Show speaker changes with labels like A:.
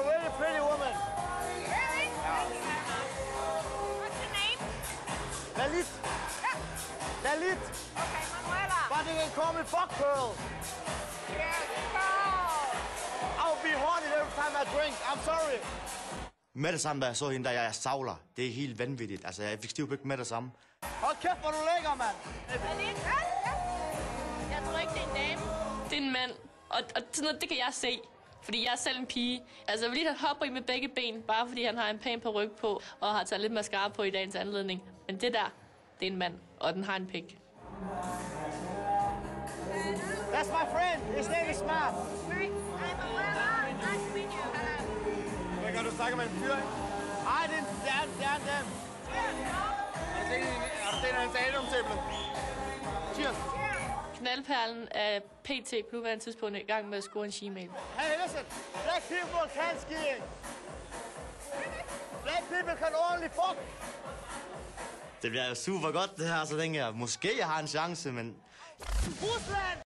A: a really pretty woman.
B: Really? What's your name?
A: Lalit. Lalit.
B: Okay, Manuela.
A: But they can call me fuck girl.
B: Yes, go.
A: I'll be horny every time I drink. I'm sorry. Med det samme, da jeg så hende, der jeg savler. Det er helt vanvittigt. Altså, jeg fik stiv pik med det samme. Hold kæft, hvor du lækker, mand.
B: Jeg tror ikke, det er en dame.
C: Det er en mand, og sådan noget, det kan jeg se. Fordi jeg er selv en pige. Altså, jeg vil lige have hopper i med begge ben, bare fordi han har en pæn ryg på, og har taget lidt mascara på i dagens anledning. Men det der, det er en mand, og den har en pik.
A: That's my friend. His name is Mark.
B: Great. I'm Manuela. Nice to meet you. Hello.
A: Hvad kan du snakke med en fyr, ikke? Ej, det er en dem. Har du set hans alumtæble? Cheers.
C: Knaldperlen er PT på nuværende tidspunkt i gang med at score en Gmail.
A: Hey, listen. Black people can skiing. Black people can only fuck. Det bliver jo super godt, det her, så tænker jeg, måske jeg har en chance, men... Rusland!